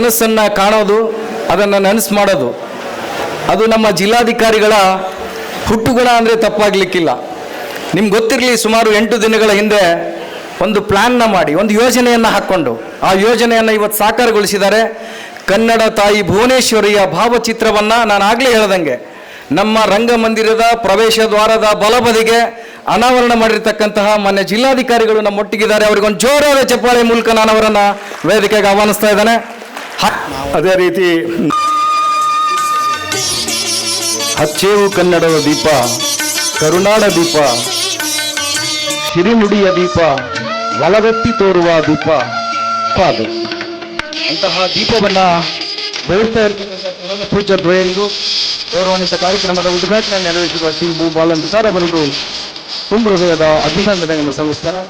ಕನಸನ್ನು ಕಾಣೋದು, ಅದನ್ನು ನನಸು ಮಾಡೋದು, ಅದು ನಮ್ಮ ಜಿಲ್ಲಾಧಿಕಾರಿಗಳ ಹುಟ್ಟುಗುಣ ಅಂದರೆ ತಪ್ಪಾಗಲಿಕ್ಕಿಲ್ಲ. ನಿಮ್ಗೆ ಗೊತ್ತಿರಲಿ, ಸುಮಾರು 8 ದಿನಗಳ ಹಿಂದೆ ಒಂದು ಪ್ಲ್ಯಾನ್ನ ಮಾಡಿ, ಒಂದು ಯೋಜನೆಯನ್ನು ಹಾಕ್ಕೊಂಡು ಆ ಯೋಜನೆಯನ್ನು ಇವತ್ತು ಸಾಕಾರಗೊಳಿಸಿದ್ದಾರೆ. ಕನ್ನಡ ತಾಯಿ ಭುವನೇಶ್ವರಿಯ ಭಾವಚಿತ್ರವನ್ನು ನಾನು ಆಗಲೇ ಹೇಳ್ದಂಗೆ ನಮ್ಮ ರಂಗಮಂದಿರದ ಪ್ರವೇಶ ದ್ವಾರದ ಬಲಬದಿಗೆ ಅನಾವರಣ ಮಾಡಿರ್ತಕ್ಕಂತಹ ಮಾನ್ಯ ಜಿಲ್ಲಾಧಿಕಾರಿಗಳು ನಮ್ಮೊಟ್ಟಿಗಿದ್ದಾರೆ. ಅವರಿಗೊಂದು ಜೋರಾದ ಚಪ್ಪಾಳೆ ಮೂಲಕ ನಾನು ಅವರನ್ನು ವೇದಿಕೆಗೆ ಆಹ್ವಾನಿಸ್ತಾ ಇದ್ದೇನೆ. ಅದೇ ರೀತಿ ಹಚ್ಚೇವು ಕನ್ನಡದ ದೀಪ, ಕರುನಾಡ ದೀಪ, ಸಿರಿನುಡಿಯ ದೀಪ, ಒಲವೆತ್ತಿ ತೋರುವ ದೀಪ ಅದು. ಅಂತಹ ದೀಪವನ್ನು ಬೆಳೆಸ್ತಾ ಇರ್ತಕ್ಕಂಥ ಪೂಜ್ಯ ದ್ವಯರಿಗೂ ಗೌರವಾನ್ವಿತ ಕಾರ್ಯಕ್ರಮದ ಉದ್ಘಾಟನೆ ನೆರವೇರಿಸಿರುವ ಶ್ರೀ ಭೂಪಾಲನ್ ಸರ್ ಅವರಿಗೂ ತುಂಬ ಹೃದಯದ ಅಭಿನಂದನೆಗಳನ್ನು ಸಲ್ಲಿಸ್ತಾರೆ.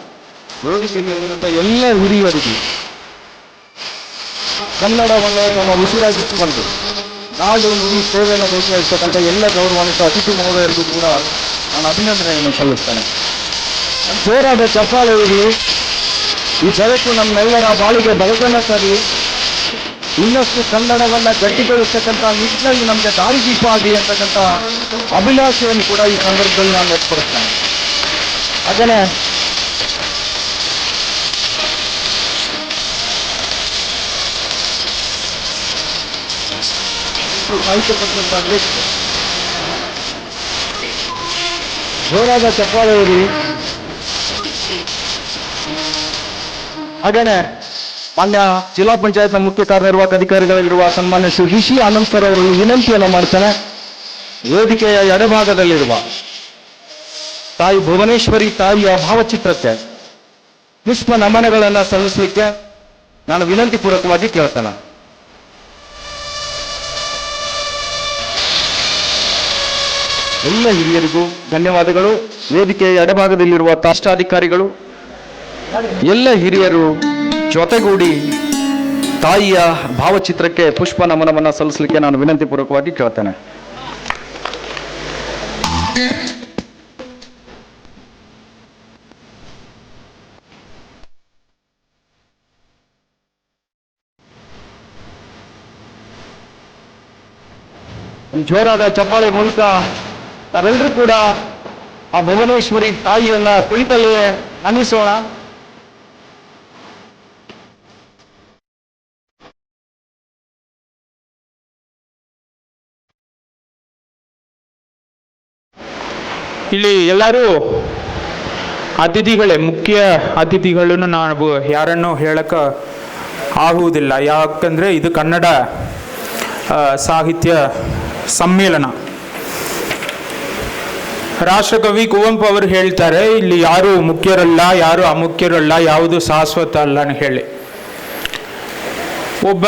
ವೇದಿಕೆಯಲ್ಲಿರುವಂಥ ಎಲ್ಲ ಹಿರಿಯರಿಗೆ ಕನ್ನಡವನ್ನು ನಮ್ಮ ಉಸಿರಾಗಿಟ್ಟುಕೊಂಡು ನಾಡು ನುಡಿ ಸೇವೆಯನ್ನು ನಿರ್ವಹಿಸತಕ್ಕಂಥ ಎಲ್ಲ ಗೌರವಾನ್ವಿತ ಅತಿಥಿ ಮಹೋದಯರಿಗೂ ಕೂಡ ನಾನು ಅಭಿನಂದನೆಯನ್ನು ಸಲ್ಲಿಸ್ತೇನೆ. ಜೋರಾದ ಚಪ್ಪಾಳೆ ಇರಲಿ. ಈ ಜಗತ್ತು ನಮ್ಮೆಲ್ಲರ ಬಾಳಿಗೆ ಬೆಳಕನ್ನು ಸರಿ ಇನ್ನಷ್ಟು ಕನ್ನಡವನ್ನು ಗಟ್ಟಿಗೊಳಿಸ್ತಕ್ಕಂಥ ನಿಟ್ಟಿನಲ್ಲಿ ನಮಗೆ ದಾರಿದೀಪ ಆಗಲಿ ಅಂತಕ್ಕಂಥ ಅಭಿಲಾಷೆಯನ್ನು ಕೂಡ ಈ ಸಂದರ್ಭದಲ್ಲಿ ನಾನು ವ್ಯಕ್ತಪಡಿಸ್ತೇನೆ. ಹಾಗೆಯೇ ಸಾಹಿತ್ಯ ಪತ್ರದಲ್ಲಿ ಜೋರಾದ ಚಪ್ಪಾಳೆ ಇರಲಿ. ಹಾಗೇನೆ ಮಾನ್ಯ ಜಿಲ್ಲಾ ಪಂಚಾಯತ್ನ ಮುಖ್ಯ ಕಾರ್ಯನಿರ್ವಾಹಕ ಅಧಿಕಾರಿಗಳಲ್ಲಿರುವ ಸನ್ಮಾನ್ಯ ಶ್ರೀ ರಿಷಿ ಆನಂದ್ ಸರ್ ಅವರಲ್ಲಿ ವಿನಂತಿಯನ್ನು ಮಾಡ್ತಾನೆ. ವೇದಿಕೆಯ ಎಡಭಾಗದಲ್ಲಿರುವ ತಾಯಿ ಭುವನೇಶ್ವರಿ ತಾಯಿಯ ಭಾವಚಿತ್ರಕ್ಕೆ ಪುಷ್ಪ ನಮನಗಳನ್ನು ಸಲ್ಲಿಸಲಿಕ್ಕೆ ನಾನು ವಿನಂತಿ ಪೂರ್ವಕವಾಗಿ ಕೇಳ್ತೇನೆ. ಎಲ್ಲ ಹಿರಿಯರಿಗೂ ಧನ್ಯವಾದಗಳು. ವೇದಿಕೆಯ ಎಡಭಾಗದಲ್ಲಿರುವ ರಾಷ್ಟ್ರಾಧಿಕಾರಿಗಳು ಎಲ್ಲ ಹಿರಿಯರು ಜೊತೆಗೂಡಿ ತಾಯಿಯ ಭಾವಚಿತ್ರಕ್ಕೆ ಪುಷ್ಪ ನಮನವನ್ನು ಸಲ್ಲಿಸಲಿಕ್ಕೆ ನಾನು ವಿನಂತಿ ಪೂರ್ವಕವಾಗಿ ಕೇಳ್ತೇನೆ. ಜೋರಾದ ಚಪ್ಪಾಳೆ ಮೂಲಕ ನಾವೆಲ್ಲರೂ ಕೂಡ ಆ ಭುವನೇಶ್ವರಿ ತಾಯಿಯನ್ನ ಕುಳಿತಲ್ಲೇ ನಮಿಸೋಣ. ಇಲ್ಲಿ ಎಲ್ಲರೂ ಅತಿಥಿಗಳೇ, ಮುಖ್ಯ ಅತಿಥಿಗಳನ್ನು ನಾವು ಯಾರನ್ನೂ ಹೇಳಕ್ಕೆ ಆಗುವುದಿಲ್ಲ. ಯಾಕಂದರೆ ಇದು ಕನ್ನಡ ಸಾಹಿತ್ಯ ಸಮ್ಮೇಳನ. ರಾಷ್ಟ್ರಕವಿ ಕುವೆಂಪು ಅವರು ಹೇಳ್ತಾರೆ, ಇಲ್ಲಿ ಯಾರು ಮುಖ್ಯರಲ್ಲ, ಯಾರು ಅಮುಖ್ಯರಲ್ಲ, ಯಾವುದು ಶಾಶ್ವತ ಅಲ್ಲ ಅಂತ ಹೇಳಿ. ಒಬ್ಬ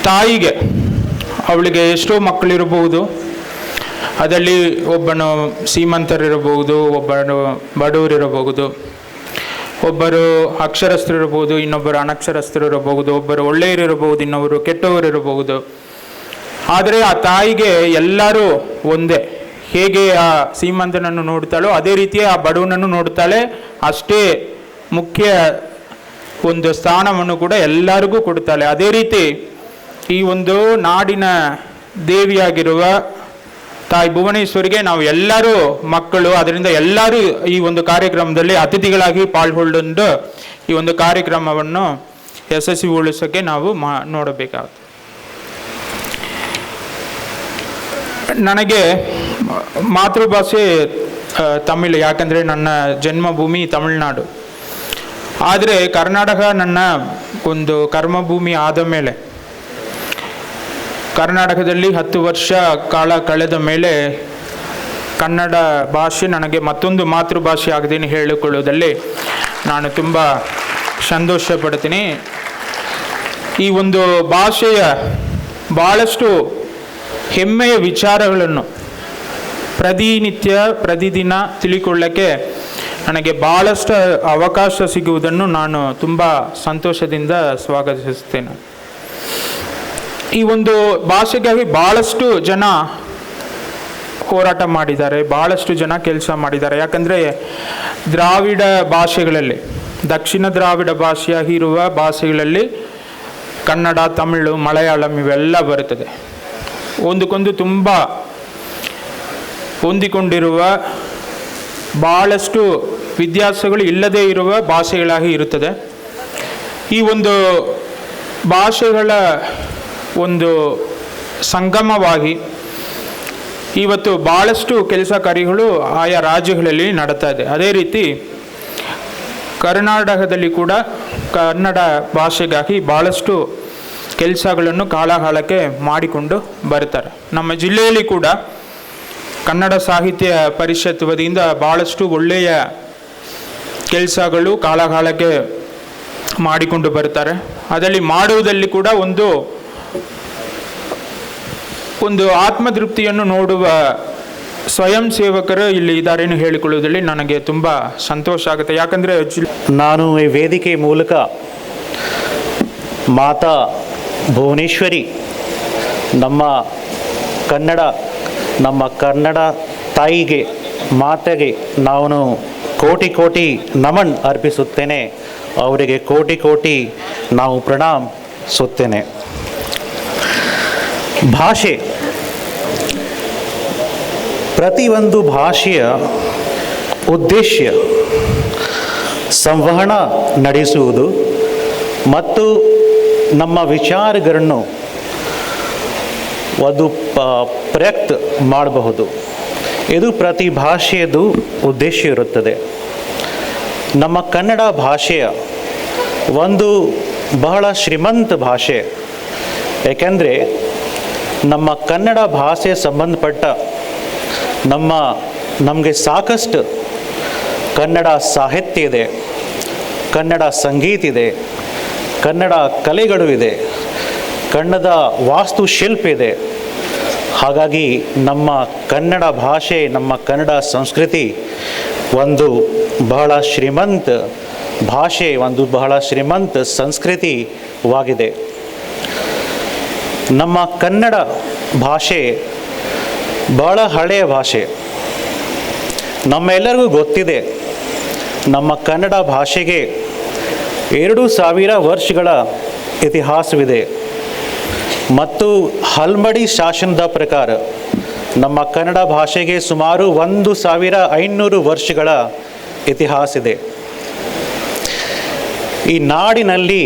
ತಾಯಿಗೆ ಅವಳಿಗೆ ಎಷ್ಟೋ ಮಕ್ಕಳಿರಬಹುದು. ಅದರಲ್ಲಿ ಒಬ್ಬನು ಶ್ರೀಮಂತರಿರಬಹುದು, ಒಬ್ಬನು ಬಡವರಿರಬಹುದು, ಒಬ್ಬರು ಅಕ್ಷರಸ್ಥರಿರಬಹುದು, ಇನ್ನೊಬ್ಬರು ಅನಕ್ಷರಸ್ಥರಿರಬಹುದು, ಒಬ್ಬರು ಒಳ್ಳೆಯರಿರಬಹುದು, ಇನ್ನೊಬ್ಬರು ಕೆಟ್ಟವರಿರಬಹುದು. ಆದರೆ ಆ ತಾಯಿಗೆ ಎಲ್ಲರೂ ಒಂದೇ. ಹೇಗೆ ಆ ಶ್ರೀಮಂತನನ್ನು ನೋಡ್ತಾಳೋ ಅದೇ ರೀತಿ ಆ ಬಡವನನ್ನು ನೋಡ್ತಾಳೆ. ಅಷ್ಟೇ ಮುಖ್ಯ ಒಂದು ಸ್ಥಾನವನ್ನು ಕೂಡ ಎಲ್ಲರಿಗೂ ಕೊಡ್ತಾಳೆ. ಅದೇ ರೀತಿ ಈ ಒಂದು ನಾಡಿನ ದೇವಿಯಾಗಿರುವ ತಾಯಿ ಭುವನೇಶ್ವರಿಗೆ ನಾವು ಎಲ್ಲರೂ ಮಕ್ಕಳು. ಅದರಿಂದ ಎಲ್ಲರೂ ಈ ಒಂದು ಕಾರ್ಯಕ್ರಮದಲ್ಲಿ ಅತಿಥಿಗಳಾಗಿ ಪಾಲ್ಗೊಂಡು ಈ ಒಂದು ಕಾರ್ಯಕ್ರಮವನ್ನು ಯಶಸ್ವಿಗೊಳಿಸೋಕ್ಕೆ ನಾವು ನೋಡಬೇಕಾಗುತ್ತೆ. ನನಗೆ ಮಾತೃಭಾಷೆ ತಮಿಳು, ಯಾಕಂದರೆ ನನ್ನ ಜನ್ಮಭೂಮಿ ತಮಿಳುನಾಡು. ಆದರೆ ಕರ್ನಾಟಕ ನನ್ನ ಒಂದು ಕರ್ಮಭೂಮಿ ಆದ ಮೇಲೆ, ಕರ್ನಾಟಕದಲ್ಲಿ 10 ವರ್ಷ ಕಾಲ ಕಳೆದ ಮೇಲೆ ಕನ್ನಡ ಭಾಷೆ ನನಗೆ ಮತ್ತೊಂದು ಮಾತೃಭಾಷೆ ಆಗದೇನೆ ಹೇಳಿಕೊಳ್ಳುವುದಲ್ಲಿ ನಾನು ತುಂಬ ಸಂತೋಷ ಪಡ್ತೀನಿ. ಈ ಒಂದು ಭಾಷೆಯ ಭಾಳಷ್ಟು ಹೆಮ್ಮೆಯ ವಿಚಾರಗಳನ್ನು ಪ್ರತಿದಿನ ತಿಳಿಕೊಳ್ಳಕ್ಕೆ ನನಗೆ ಭಾಳಷ್ಟು ಅವಕಾಶ ಸಿಗುವುದನ್ನು ನಾನು ತುಂಬ ಸಂತೋಷದಿಂದ ಸ್ವಾಗತಿಸುತ್ತೇನೆ. ಈ ಒಂದು ಭಾಷೆಗಾಗಿ ಭಾಳಷ್ಟು ಜನ ಹೋರಾಟ ಮಾಡಿದ್ದಾರೆ, ಭಾಳಷ್ಟು ಜನ ಕೆಲಸ ಮಾಡಿದ್ದಾರೆ. ಯಾಕಂದರೆ ದ್ರಾವಿಡ ಭಾಷೆಗಳಲ್ಲಿ, ದಕ್ಷಿಣ ದ್ರಾವಿಡ ಭಾಷೆಯಾಗಿರುವ ಭಾಷೆಗಳಲ್ಲಿ ಕನ್ನಡ, ತಮಿಳು, ಮಲಯಾಳಂ ಇವೆಲ್ಲ ಬರುತ್ತದೆ. ಒಂದಕ್ಕೊಂದು ತುಂಬ ಹೊಂದಿಕೊಂಡಿರುವ ಭಾಳಷ್ಟು ವ್ಯತ್ಯಾಸಗಳು ಇಲ್ಲದೇ ಇರುವ ಭಾಷೆಗಳಾಗಿ ಇರುತ್ತದೆ. ಈ ಒಂದು ಭಾಷೆಗಳ ಒಂದು ಸಂಗಮವಾಗಿ ಇವತ್ತು ಭಾಳಷ್ಟು ಕೆಲಸ ಕಾರ್ಯಗಳು ಆಯಾ ರಾಜ್ಯಗಳಲ್ಲಿ ನಡೀತಾ ಇದೆ. ಅದೇ ರೀತಿ ಕರ್ನಾಟಕದಲ್ಲಿ ಕೂಡ ಕನ್ನಡ ಭಾಷೆಗಾಗಿ ಭಾಳಷ್ಟು ಕೆಲಸಗಳನ್ನು ಕಾಲಕಾಲಕ್ಕೆ ಮಾಡಿಕೊಂಡು ಬರ್ತಾರೆ. ನಮ್ಮ ಜಿಲ್ಲೆಯಲ್ಲಿ ಕೂಡ ಕನ್ನಡ ಸಾಹಿತ್ಯ ಪರಿಷತ್ ವತಿಯಿಂದ ಭಾಳಷ್ಟು ಒಳ್ಳೆಯ ಕೆಲಸಗಳು ಕಾಲಕಾಲಕ್ಕೆ ಮಾಡಿಕೊಂಡು ಬರ್ತಾರೆ. ಅದರಲ್ಲಿ ಮಾಡುವುದಲ್ಲಿ ಕೂಡ ಒಂದು ಆತ್ಮತೃಪ್ತಿಯನ್ನು ನೋಡುವ ಸ್ವಯಂ ಸೇವಕರು ಇಲ್ಲಿ ಇದ್ದಾರೇನು ಹೇಳಿಕೊಳ್ಳುವುದರಲ್ಲಿ ನನಗೆ ತುಂಬ ಸಂತೋಷ ಆಗುತ್ತೆ. ಯಾಕಂದರೆ ನಾನು ಈ ವೇದಿಕೆ ಮೂಲಕ ಮಾತಾ ಭುವನೇಶ್ವರಿ ನಮ್ಮ ಕನ್ನಡ ತಾಯಿಗೆ, ಮಾತೆಗೆ ನಾನು ಕೋಟಿ ಕೋಟಿ ನಮನ್ ಅರ್ಪಿಸುತ್ತೇನೆ. ಅವರಿಗೆ ಕೋಟಿ ಕೋಟಿ ನಾವು ಪ್ರಣಾಮಿಸುತ್ತೇನೆ. ಭಾಷೆ, ಪ್ರತಿಯೊಂದು ಭಾಷೆಯ ಉದ್ದೇಶ ಸಂವಹನ ನಡೆಸುವುದು ಮತ್ತು ನಮ್ಮ ವಿಚಾರಗಳನ್ನು ಪ್ರಯುಕ್ತ ಮಾಡಬಹುದು. ಇದು ಪ್ರತಿ ಭಾಷೆಯದು ಉದ್ದೇಶ ಇರುತ್ತದೆ. ನಮ್ಮ ಕನ್ನಡ ಭಾಷೆಯ ಒಂದು ಬಹಳ ಶ್ರೀಮಂತ ಭಾಷೆ. ಏಕೆಂದರೆ ನಮ್ಮ ಕನ್ನಡ ಭಾಷೆ ಸಂಬಂಧಪಟ್ಟ ನಮಗೆ ಸಾಕಷ್ಟು ಕನ್ನಡ ಸಾಹಿತ್ಯ ಇದೆ, ಕನ್ನಡ ಸಂಗೀತ ಇದೆ, ಕನ್ನಡ ಕಲೆಗಳು ಇದೆ, ಕನ್ನಡ ವಾಸ್ತುಶಿಲ್ಪ ಇದೆ. ಹಾಗಾಗಿ ನಮ್ಮ ಕನ್ನಡ ಭಾಷೆ, ನಮ್ಮ ಕನ್ನಡ ಸಂಸ್ಕೃತಿ ಒಂದು ಬಹಳ ಶ್ರೀಮಂತ ಭಾಷೆ, ಒಂದು ಬಹಳ ಶ್ರೀಮಂತ ಸಂಸ್ಕೃತಿವಾಗಿದೆ. ನಮ್ಮ ಕನ್ನಡ ಭಾಷೆ ಬಹಳ ಹಳೆಯ ಭಾಷೆ. ನಮ್ಮೆಲ್ಲರಿಗೂ ಗೊತ್ತಿದೆ, ನಮ್ಮ ಕನ್ನಡ ಭಾಷೆಗೆ 2000 ವರ್ಷಗಳ ಇತಿಹಾಸವಿದೆ. ಮತ್ತು ಹಲ್ಮಡಿ ಶಾಸನದ ಪ್ರಕಾರ ನಮ್ಮ ಕನ್ನಡ ಭಾಷೆಗೆ ಸುಮಾರು 1500 ವರ್ಷಗಳ ಇತಿಹಾಸ ಇದೆ. ಈ ನಾಡಿನಲ್ಲಿ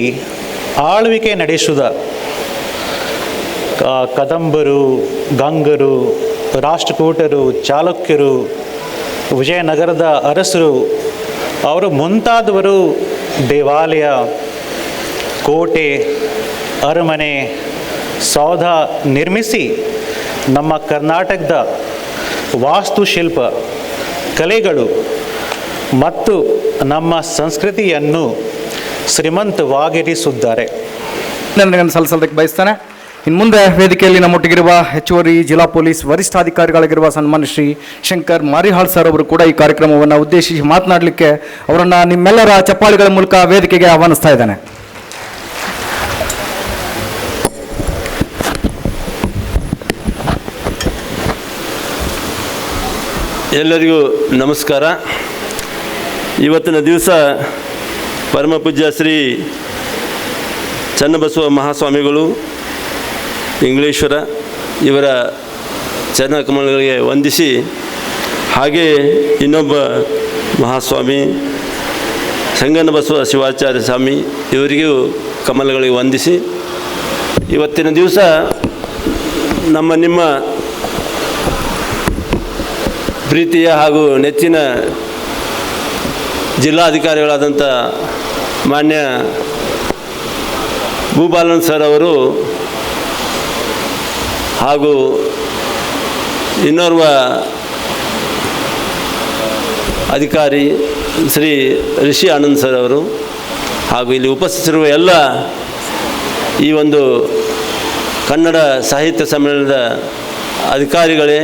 ಆಳ್ವಿಕೆ ನಡೆಸಿದ ಕದಂಬರು, ಗಂಗರು, ರಾಷ್ಟ್ರಕೂಟರು, ಚಾಲುಕ್ಯರು, ವಿಜಯನಗರದ ಅರಸರು, ಅವರು ಮುಂತಾದವರು ದೇವಾಲಯ, ಕೋಟೆ, ಅರಮನೆ, ಸೌಧ ನಿರ್ಮಿಸಿ ನಮ್ಮ ಕರ್ನಾಟಕದ ವಾಸ್ತುಶಿಲ್ಪ, ಕಲೆಗಳು ಮತ್ತು ನಮ್ಮ ಸಂಸ್ಕೃತಿಯನ್ನು ಶ್ರೀಮಂತವಾಗಿರಿಸಿದ್ದಾರೆ. ನನಗೆ ಸಲ್ಲಿಸೋದಕ್ಕೆ ಬಯಸ್ತಾನೆ. ಇನ್ನು ಮುಂದೆ ವೇದಿಕೆಯಲ್ಲಿ ನಮ್ಮೊಟ್ಟಿಗಿರುವ ಹೆಚ್ಚುವರಿ ಜಿಲ್ಲಾ ಪೊಲೀಸ್ ವರಿಷ್ಠಾಧಿಕಾರಿಗಳಾಗಿರುವ ಸನ್ಮಾನ್ಯ ಶ್ರೀ ಶಂಕರ್ ಮಾರಿಹಾಳ್ ಸರ್ ಅವರು ಕೂಡ ಈ ಕಾರ್ಯಕ್ರಮವನ್ನು ಉದ್ದೇಶಿಸಿ ಮಾತನಾಡಲಿಕ್ಕೆ ಅವರನ್ನು ನಿಮ್ಮೆಲ್ಲರ ಚಪ್ಪಾಳಿಗಳ ಮೂಲಕ ವೇದಿಕೆಗೆ ಆಹ್ವಾನಿಸ್ತಾ ಇದ್ದಾನೆ. ಎಲ್ಲರಿಗೂ ನಮಸ್ಕಾರ. ಇವತ್ತಿನ ದಿವಸ ಪರಮ ಪೂಜ್ಯ ಶ್ರೀ ಚನ್ನಬಸವ ಮಹಾಸ್ವಾಮಿಗಳು ಇಂಗ್ಲೇಶ್ವರ ಇವರ ಚರಣಕಮಲಗಳಿಗೆ ವಂದಿಸಿ, ಹಾಗೆ ಇನ್ನೊಬ್ಬ ಮಹಾಸ್ವಾಮಿ ಸಂಗನಬಸವ ಶಿವಾಚಾರ್ಯ ಸ್ವಾಮಿ ಇವರಿಗೂ ಕಮಲಗಳಿಗೆ ವಂದಿಸಿ, ಇವತ್ತಿನ ದಿವಸ ನಿಮ್ಮ ಪ್ರೀತಿಯ ಹಾಗೂ ನೆಚ್ಚಿನ ಜಿಲ್ಲಾಧಿಕಾರಿಗಳಾದಂಥ ಮಾನ್ಯ ಭೂಪಾಲನ್ ಸರ್ ಅವರು ಹಾಗೂ ಇನ್ನೋರ್ವ ಅಧಿಕಾರಿ ಶ್ರೀ ರಿಷಿ ಆನಂದ್ ಸರ್ ಅವರು ಹಾಗೂ ಇಲ್ಲಿ ಉಪಸ್ಥಿತರಿರುವ ಎಲ್ಲ ಈ ಒಂದು ಕನ್ನಡ ಸಾಹಿತ್ಯ ಸಮ್ಮೇಳನದ ಅಧಿಕಾರಿಗಳೇ,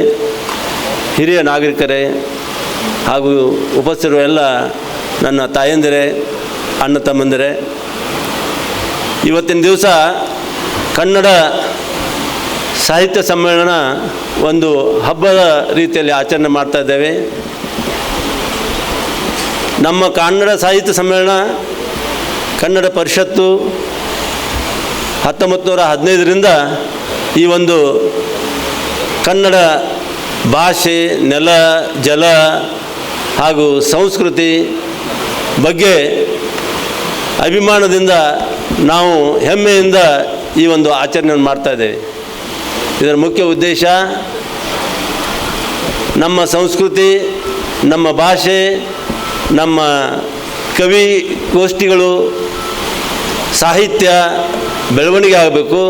ಹಿರಿಯ ನಾಗರಿಕರೇ ಹಾಗೂ ಉಪಸ್ಥಿತರಿರುವ ಎಲ್ಲ ನನ್ನ ತಾಯಂದಿರೇ, ಅಣ್ಣ ತಮ್ಮಂದಿರೇ, ಇವತ್ತಿನ ದಿವಸ ಕನ್ನಡ ಸಾಹಿತ್ಯ ಸಮ್ಮೇಳನ ಒಂದು ಹಬ್ಬದ ರೀತಿಯಲ್ಲಿ ಆಚರಣೆ ಮಾಡ್ತಾ ಇದ್ದೇವೆ. ನಮ್ಮ ಕನ್ನಡ ಸಾಹಿತ್ಯ ಸಮ್ಮೇಳನ, ಕನ್ನಡ ಪರಿಷತ್ತು 1915ರಿಂದ ಈ ಒಂದು ಕನ್ನಡ ಭಾಷೆ, ನೆಲ, ಜಲ ಹಾಗೂ ಸಂಸ್ಕೃತಿ ಬಗ್ಗೆ ಅಭಿಮಾನದಿಂದ ನಾವು ಹೆಮ್ಮೆಯಿಂದ ಈ ಒಂದು ಆಚರಣೆಯನ್ನು ಮಾಡ್ತಾಯಿದ್ದೇವೆ. ಇದರ ಮುಖ್ಯ ಉದ್ದೇಶ ನಮ್ಮ ಸಂಸ್ಕೃತಿ, ನಮ್ಮ ಭಾಷೆ, ನಮ್ಮ ಕವಿ ಗೋಷ್ಠಿಗಳು, ಸಾಹಿತ್ಯ ಬೆಳವಣಿಗೆ ಆಗಬೇಕು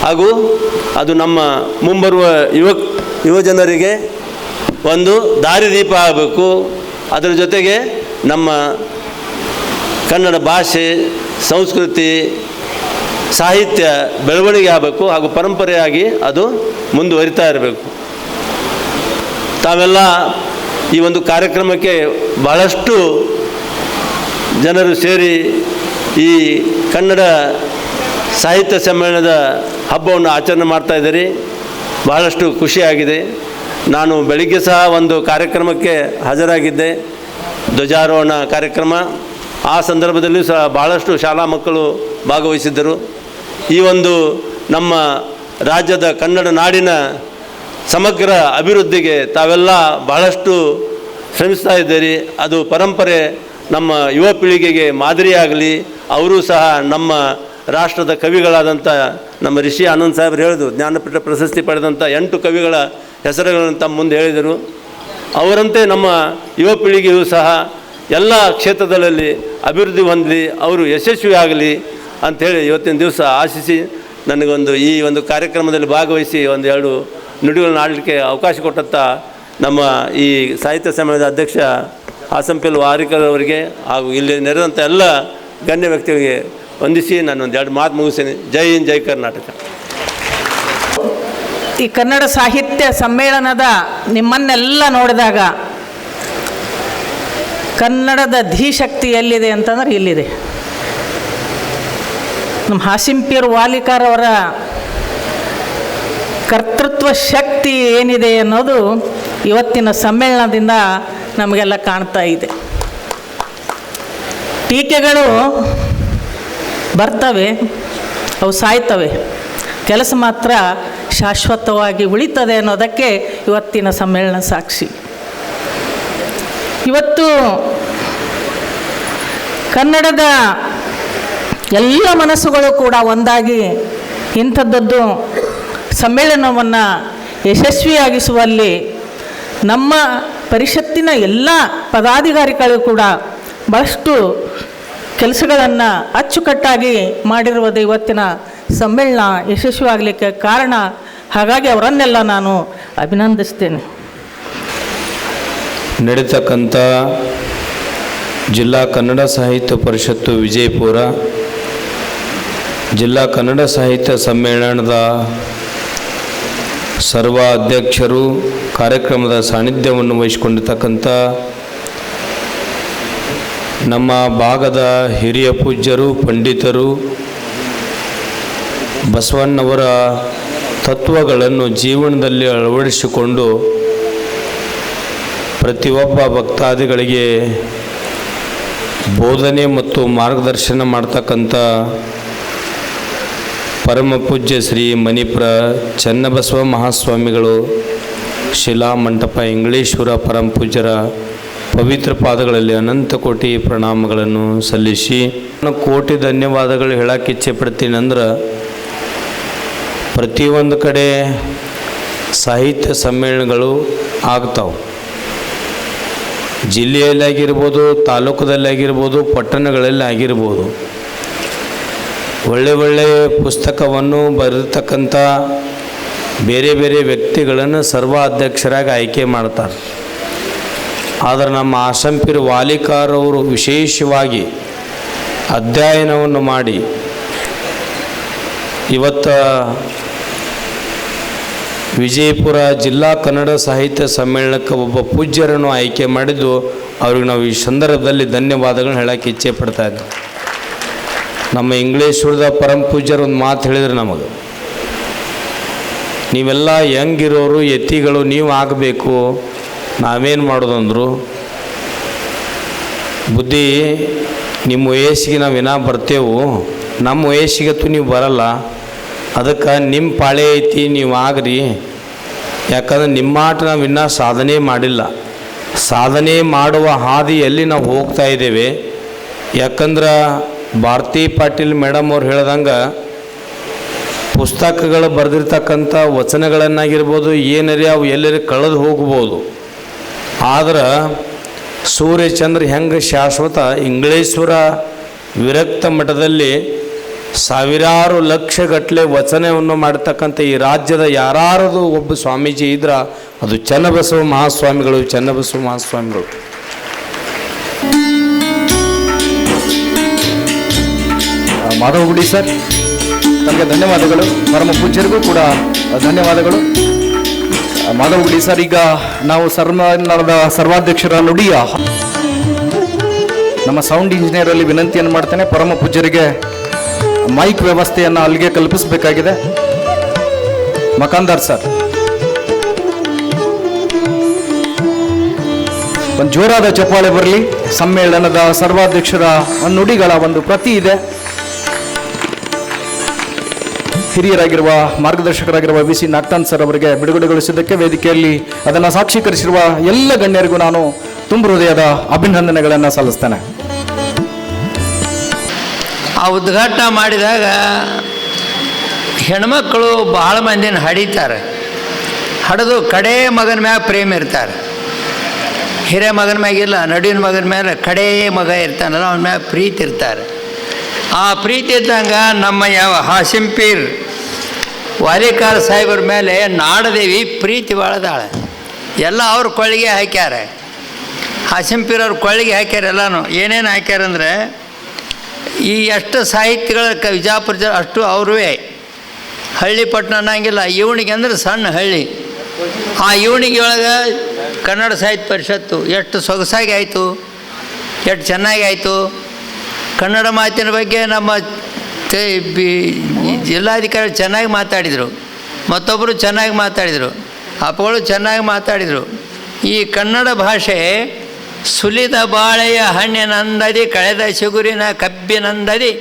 ಹಾಗೂ ಅದು ನಮ್ಮ ಮುಂಬರುವ ಯುವಜನರಿಗೆ ಒಂದು ದಾರಿದೀಪ ಆಗಬೇಕು. ಅದರ ಜೊತೆಗೆ ನಮ್ಮ ಕನ್ನಡ ಭಾಷೆ, ಸಂಸ್ಕೃತಿ, ಸಾಹಿತ್ಯ ಬೆಳವಣಿಗೆ ಆಗಬೇಕು ಹಾಗೂ ಪರಂಪರೆಯಾಗಿ ಅದು ಮುಂದುವರಿತಾ ಇರಬೇಕು. ತಾವೆಲ್ಲ ಈ ಒಂದು ಕಾರ್ಯಕ್ರಮಕ್ಕೆ ಬಹಳಷ್ಟು ಜನರು ಸೇರಿ ಈ ಕನ್ನಡ ಸಾಹಿತ್ಯ ಸಮ್ಮೇಳನದ ಹಬ್ಬವನ್ನು ಆಚರಣೆ ಮಾಡ್ತಾಯಿದ್ದೀರಿ. ಬಹಳಷ್ಟು ಖುಷಿಯಾಗಿದೆ. ನಾನು ಬೆಳಿಗ್ಗೆ ಸಹ ಒಂದು ಕಾರ್ಯಕ್ರಮಕ್ಕೆ ಹಾಜರಾಗಿದ್ದೆ, ಧ್ವಜಾರೋಹಣ ಕಾರ್ಯಕ್ರಮ. ಆ ಸಂದರ್ಭದಲ್ಲಿಯೂ ಸಹ ಭಾಳಷ್ಟು ಶಾಲಾ ಮಕ್ಕಳು ಭಾಗವಹಿಸಿದ್ದರು. ಈ ಒಂದು ನಮ್ಮ ರಾಜ್ಯದ ಕನ್ನಡ ನಾಡಿನ ಸಮಗ್ರ ಅಭಿವೃದ್ಧಿಗೆ ತಾವೆಲ್ಲ ಬಹಳಷ್ಟು ಶ್ರಮಿಸ್ತಾ ಇದ್ದೀರಿ. ಅದು ಪರಂಪರೆ ನಮ್ಮ ಯುವ ಪೀಳಿಗೆಗೆ ಮಾದರಿಯಾಗಲಿ. ಅವರು ಸಹ ನಮ್ಮ ರಾಷ್ಟ್ರದ ಕವಿಗಳಾದಂಥ ನಮ್ಮ ಋಷಿ ಆನಂದ್ ಸಾಹೇಬರು ಹೇಳಿದರು, ಜ್ಞಾನಪೀಠ ಪ್ರಶಸ್ತಿ ಪಡೆದಂಥ 8 ಕವಿಗಳ ಹೆಸರುಗಳನ್ನು ತಮ್ಮ ಮುಂದೆ ಹೇಳಿದರು. ಅವರಂತೆ ನಮ್ಮ ಯುವ ಪೀಳಿಗೆಯೂ ಸಹ ಎಲ್ಲ ಕ್ಷೇತ್ರದಲ್ಲಿ ಅಭಿವೃದ್ಧಿ ಹೊಂದಲಿ, ಅವರು ಯಶಸ್ವಿ ಆಗಲಿ ಅಂಥೇಳಿ ಇವತ್ತಿನ ದಿವಸ ಆಶಿಸಿ ನನಗೊಂದು ಈ ಒಂದು ಕಾರ್ಯಕ್ರಮದಲ್ಲಿ ಭಾಗವಹಿಸಿ 1-2 ನುಡಿಗಳನ್ನು ಆಡಲಿಕ್ಕೆ ಅವಕಾಶ ಕೊಟ್ಟಂಥ ನಮ್ಮ ಈ ಸಾಹಿತ್ಯ ಸಮ್ಮೇಳನದ ಅಧ್ಯಕ್ಷ ಆಸಂಪೆಲ್ ವಾರಿಕರ್ ಅವರಿಗೆ ಹಾಗೂ ಇಲ್ಲಿ ನೆರೆದಂಥ ಎಲ್ಲ ಗಣ್ಯ ವ್ಯಕ್ತಿಗಳಿಗೆ ವಂದಿಸಿ ನಾನು 1-2 ಮಾತು ಮುಗಿಸ್ತೀನಿ. ಜೈ ಹಿಂದ್, ಜೈ ಕರ್ನಾಟಕ. ಈ ಕನ್ನಡ ಸಾಹಿತ್ಯ ಸಮ್ಮೇಳನದ ನಿಮ್ಮನ್ನೆಲ್ಲ ನೋಡಿದಾಗ ಕನ್ನಡದ ಧೀಶಕ್ತಿ ಎಲ್ಲಿದೆ ಅಂತಂದ್ರೆ ಇಲ್ಲಿದೆ. ನಮ್ಮ ಹಾಸಿಂಪ್ಯರ್ ವಾಲಿಕಾರ್ ಅವರ ಕರ್ತೃತ್ವ ಶಕ್ತಿ ಏನಿದೆ ಅನ್ನೋದು ಇವತ್ತಿನ ಸಮ್ಮೇಳನದಿಂದ ನಮಗೆಲ್ಲ ಕಾಣ್ತಾ ಇದೆ. ಟೀಕೆಗಳು ಬರ್ತವೆ, ಅವು ಸಾಯ್ತವೆ, ಕೆಲಸ ಮಾತ್ರ ಶಾಶ್ವತವಾಗಿ ಉಳಿತದೆ ಅನ್ನೋದಕ್ಕೆ ಇವತ್ತಿನ ಸಮ್ಮೇಳನ ಸಾಕ್ಷಿ. ಇವತ್ತು ಕನ್ನಡದ ಎಲ್ಲ ಮನಸ್ಸುಗಳು ಕೂಡ ಒಂದಾಗಿ ಇಂಥದ್ದೊಂದು ಸಮ್ಮೇಳನವನ್ನು ಯಶಸ್ವಿಯಾಗಿಸುವಲ್ಲಿ ನಮ್ಮ ಪರಿಷತ್ತಿನ ಎಲ್ಲ ಪದಾಧಿಕಾರಿಗಳು ಕೂಡ ಭಾಳಷ್ಟು ಕೆಲಸಗಳನ್ನು ಅಚ್ಚುಕಟ್ಟಾಗಿ ಮಾಡಿರುವುದು ಇವತ್ತಿನ ಸಮ್ಮೇಳನ ಯಶಸ್ವಿಯಾಗಲಿಕ್ಕೆ ಕಾರಣ. ಹಾಗಾಗಿ ಅವರನ್ನೆಲ್ಲ ನಾನು ಅಭಿನಂದಿಸ್ತೇನೆ. ನಡೀತಕ್ಕಂಥ ಜಿಲ್ಲಾ ಕನ್ನಡ ಸಾಹಿತ್ಯ ಪರಿಷತ್ತು ವಿಜಯಪುರ ಜಿಲ್ಲಾ ಕನ್ನಡ ಸಾಹಿತ್ಯ ಸಮ್ಮೇಳನದ ಸರ್ವ ಅಧ್ಯಕ್ಷರು, ಕಾರ್ಯಕ್ರಮದ ಸಾನ್ನಿಧ್ಯವನ್ನು ವಹಿಸಿಕೊಂಡಿರ್ತಕ್ಕಂಥ ನಮ್ಮ ಭಾಗದ ಹಿರಿಯ ಪೂಜ್ಯರು, ಪಂಡಿತರು, ಬಸವಣ್ಣವರ ತತ್ವಗಳನ್ನು ಜೀವನದಲ್ಲಿ ಅಳವಡಿಸಿಕೊಂಡು ಪ್ರತಿಯೊಬ್ಬ ಭಕ್ತಾದಿಗಳಿಗೆ ಬೋಧನೆ ಮತ್ತು ಮಾರ್ಗದರ್ಶನ ಮಾಡ್ತಕ್ಕಂಥ ಪರಮ ಪೂಜ್ಯ ಶ್ರೀ ಮಣಿಪುರ ಚನ್ನಬಸವ ಮಹಾಸ್ವಾಮಿಗಳು, ಶಿಲಾ ಮಂಟಪ ಇಂಗಳೇಶ್ವರ ಪರಮ ಪೂಜ್ಯರ ಪವಿತ್ರ ಪಾದಗಳಲ್ಲಿ ಅನಂತ ಕೋಟಿ ಪ್ರಣಾಮಗಳನ್ನು ಸಲ್ಲಿಸಿ ಕೋಟಿ ಧನ್ಯವಾದಗಳು ಹೇಳಕ್ಕೆ ಇಚ್ಛೆ ಪಡ್ತೀನಿ. ಅಂದ್ರೆ ಪ್ರತಿಯೊಂದು ಕಡೆ ಸಾಹಿತ್ಯ ಸಮ್ಮೇಳನಗಳು ಆಗ್ತಾವೆ. ಜಿಲ್ಲೆಯಲ್ಲಿ ಆಗಿರ್ಬೋದು, ತಾಲೂಕದಲ್ಲಿ ಆಗಿರ್ಬೋದು, ಪಟ್ಟಣಗಳಲ್ಲಿ ಆಗಿರ್ಬೋದು. ಒಳ್ಳೆಯ ಪುಸ್ತಕವನ್ನು ಬರೆದಿರ್ತಕ್ಕಂಥ ಬೇರೆ ಬೇರೆ ವ್ಯಕ್ತಿಗಳನ್ನು ಸರ್ವಾಧ್ಯಕ್ಷರಾಗಿ ಆಯ್ಕೆ ಮಾಡ್ತಾರೆ. ಆದರೆ ನಮ್ಮ ಆಸಂಪಿರ್ ವಾಲಿಕಾರ್ ಅವರು ವಿಶೇಷವಾಗಿ ಅಧ್ಯಯನವನ್ನು ಮಾಡಿ ಇವತ್ತು ವಿಜಯಪುರ ಜಿಲ್ಲಾ ಕನ್ನಡ ಸಾಹಿತ್ಯ ಸಮ್ಮೇಳನಕ್ಕೆ ಒಬ್ಬ ಪೂಜ್ಯರನ್ನು ಆಯ್ಕೆ ಮಾಡಿದ್ದು ಅವ್ರಿಗೆ ನಾವು ಈ ಸಂದರ್ಭದಲ್ಲಿ ಧನ್ಯವಾದಗಳನ್ನ ಹೇಳೋಕ್ಕೆ ಇಚ್ಛೆ ಪಡ್ತಾ ಇದ್ದೆ. ನಮ್ಮ ಇಂಗಳೇಶ್ವರದ ಪರಮ ಪೂಜ್ಯರು ಒಂದು ಮಾತು ಹೇಳಿದ್ರು ನಮಗೆ, ನೀವೆಲ್ಲ ಹೆಂಗಿರೋರು ಯತಿಗಳು ನೀವು ಆಗಬೇಕು, ನಾವೇನು ಮಾಡೋದಂದ್ರು ಬುದ್ಧಿ ನಿಮ್ಮ ವಯಸ್ಸಿಗೆ ನಾವು ಏನೋ ಬರ್ತೇವೆ, ನಮ್ಮ ವಯಸ್ಸಿಗತ್ತು ನೀವು ಬರಲ್ಲ, ಅದಕ್ಕೆ ನಿಮ್ಮ ಪಾಳೆ ಐತಿ, ನೀವು ಆಗ್ರಿ. ಯಾಕಂದ್ರೆ ನಿಮ್ಮ ಆಟ ನಾವು ಇನ್ನೂ ಸಾಧನೆ ಮಾಡಿಲ್ಲ. ಸಾಧನೆ ಮಾಡುವ ಹಾದಿಯಲ್ಲಿ ನಾವು ಹೋಗ್ತಾ ಇದ್ದೇವೆ. ಯಾಕಂದ್ರೆ ಭಾರತಿ ಪಾಟೀಲ್ ಮೇಡಮ್ ಅವ್ರು ಹೇಳ್ದಂಗೆ ಪುಸ್ತಕಗಳು ಬರೆದಿರ್ತಕ್ಕಂಥ ವಚನಗಳನ್ನಾಗಿರ್ಬೋದು ಏನರೇ ಅವು ಎಲ್ಲರೂ ಕಳೆದು ಹೋಗ್ಬೋದು. ಆದ್ರೆ ಸೂರ್ಯಚಂದ್ರ ಹೆಂಗೆ ಶಾಶ್ವತ, ಇಂಗಳೇಶ್ವರ ವಿರಕ್ತ ಮಠದಲ್ಲಿ ಸಾವಿರಾರು ಲಕ್ಷಗಟ್ಟಲೆ ವಚನವನ್ನು ಮಾಡತಕ್ಕಂಥ ಈ ರಾಜ್ಯದ ಯಾರಾರದು ಒಬ್ಬ ಸ್ವಾಮೀಜಿ ಇದ್ರೆ ಅದು ಚನ್ನಬಸವ ಮಹಾಸ್ವಾಮಿಗಳು. ಚನ್ನಬಸವ ಮಹಾಸ್ವಾಮಿಗಳು ಮಾಧವ ಗುಡಿ ಸರ್, ತಮಗೆ ಧನ್ಯವಾದಗಳು. ಪರಮ ಪೂಜ್ಯರಿಗೂ ಕೂಡ ಧನ್ಯವಾದಗಳು. ಮಾಧವ ಗುಡಿ ಸರ್, ಈಗ ನಾವು ಸನ್ಮಾನದ ಸರ್ವಾಧ್ಯಕ್ಷರ ನುಡಿಯ ನಮ್ಮ ಸೌಂಡ್ ಇಂಜಿನಿಯರಲ್ಲಿ ವಿನಂತಿಯನ್ನು ಮಾಡ್ತೇನೆ. ಪರಮ ಪೂಜ್ಯರಿಗೆ ಮೈಕ್ ವ್ಯವಸ್ಥೆಯನ್ನು ಅಲ್ಲಿಗೆ ಕಲ್ಪಿಸಬೇಕಾಗಿದೆ. ಮಕಾಂದಾರ್ ಸರ್, ಒಂದು ಜೋರಾದ ಚಪ್ಪಾಳೆ ಬರಲಿ. ಸಮ್ಮೇಳನದ ಸರ್ವಾಧ್ಯಕ್ಷರ ನುಡಿಗಳ ಒಂದು ಪ್ರತಿ ಇದೆ. ಹಿರಿಯರಾಗಿರುವ ಮಾರ್ಗದರ್ಶಕರಾಗಿರುವ ವಿ ಸಿ ನಾಗ್ತಾನ್ ಸರ್ ಅವರಿಗೆ ಬಿಡುಗಡೆಗೊಳಿಸಿದ್ದಕ್ಕೆ ವೇದಿಕೆಯಲ್ಲಿ ಅದನ್ನು ಸಾಕ್ಷೀಕರಿಸಿರುವ ಎಲ್ಲ ಗಣ್ಯರಿಗೂ ನಾನು ತುಂಬ ಹೃದಯದ ಅಭಿನಂದನೆಗಳನ್ನು ಸಲ್ಲಿಸ್ತೇನೆ. ಆ ಉದ್ಘಾಟನೆ ಮಾಡಿದಾಗ ಹೆಣ್ಮಕ್ಕಳು ಭಾಳ ಮಂದಿನ ಹಡಿತಾರೆ. ಹಡಿದು ಕಡೇ ಮಗನ ಮ್ಯಾಗ ಪ್ರೇಮ ಇರ್ತಾರೆ. ಹಿರೇ ಮಗನ ಮ್ಯಾಗಿಲ್ಲ, ನಡುವಿನ ಮಗನ ಮೇಲೆ ಕಡೇ ಮಗ ಇರ್ತಾನಲ್ಲ ಅವನ ಮ್ಯಾಗ ಪ್ರೀತಿ ಇರ್ತಾರೆ. ಆ ಪ್ರೀತಿ ಇದ್ದಂಗೆ ನಮ್ಮ ಯಾವ ಹಾಸಿಂಪೀರ್ ವಾಲಿಕಾರ್ ಸಾಹೇಬ್ರ ಮೇಲೆ ನಾಡದೇವಿ ಪ್ರೀತಿ ಬಾಳದಾಳೆ. ಎಲ್ಲ ಅವ್ರ ಕೊಳ್ಳಿಗೆ ಹಾಕ್ಯಾರ. ಹಾಸಿಂಪೀರ್ ಅವ್ರ ಕೊಳ್ಳಿಗೆ ಹಾಕ್ಯಾರ. ಎಲ್ಲನೂ ಏನೇನು ಹಾಕ್ಯಾರಂದ್ರೆ ಈ ಎಷ್ಟು ಸಾಹಿತ್ಯಗಳ ವಿಜಾಪುರ ಜನ ಅಷ್ಟು ಅವ್ರವೇ. ಹಳ್ಳಿ ಪಟ್ಟಣ ಅನ್ನಂಗಿಲ್ಲ. ಇವಣಿಗೆ ಅಂದ್ರೆ ಸಣ್ಣ ಹಳ್ಳಿ. ಆ ಇವಣಿಗೆ ಒಳಗೆ ಕನ್ನಡ ಸಾಹಿತ್ಯ ಪರಿಷತ್ತು ಎಷ್ಟು ಸೊಗಸಾಗಿ ಆಯಿತು, ಎಷ್ಟು ಚೆನ್ನಾಗಿ ಆಯಿತು. ಕನ್ನಡ ಮಾತಿನ ಬಗ್ಗೆ ನಮ್ಮ ಜಿಲ್ಲಾಧಿಕಾರಿ ಚೆನ್ನಾಗಿ ಮಾತಾಡಿದರು, ಮತ್ತೊಬ್ಬರು ಚೆನ್ನಾಗಿ ಮಾತಾಡಿದರು, ಅಪ್ಪಗಳು ಚೆನ್ನಾಗಿ ಮಾತಾಡಿದರು. ಈ ಕನ್ನಡ ಭಾಷೆ ಸುಲಿದ ಬಾಳೆಯ ಹಣ್ಣಿನಂದದಿ, ಕಳೆದ ಚಿಗುರಿನ ಕಬ್ಬಿನಂದದಿ,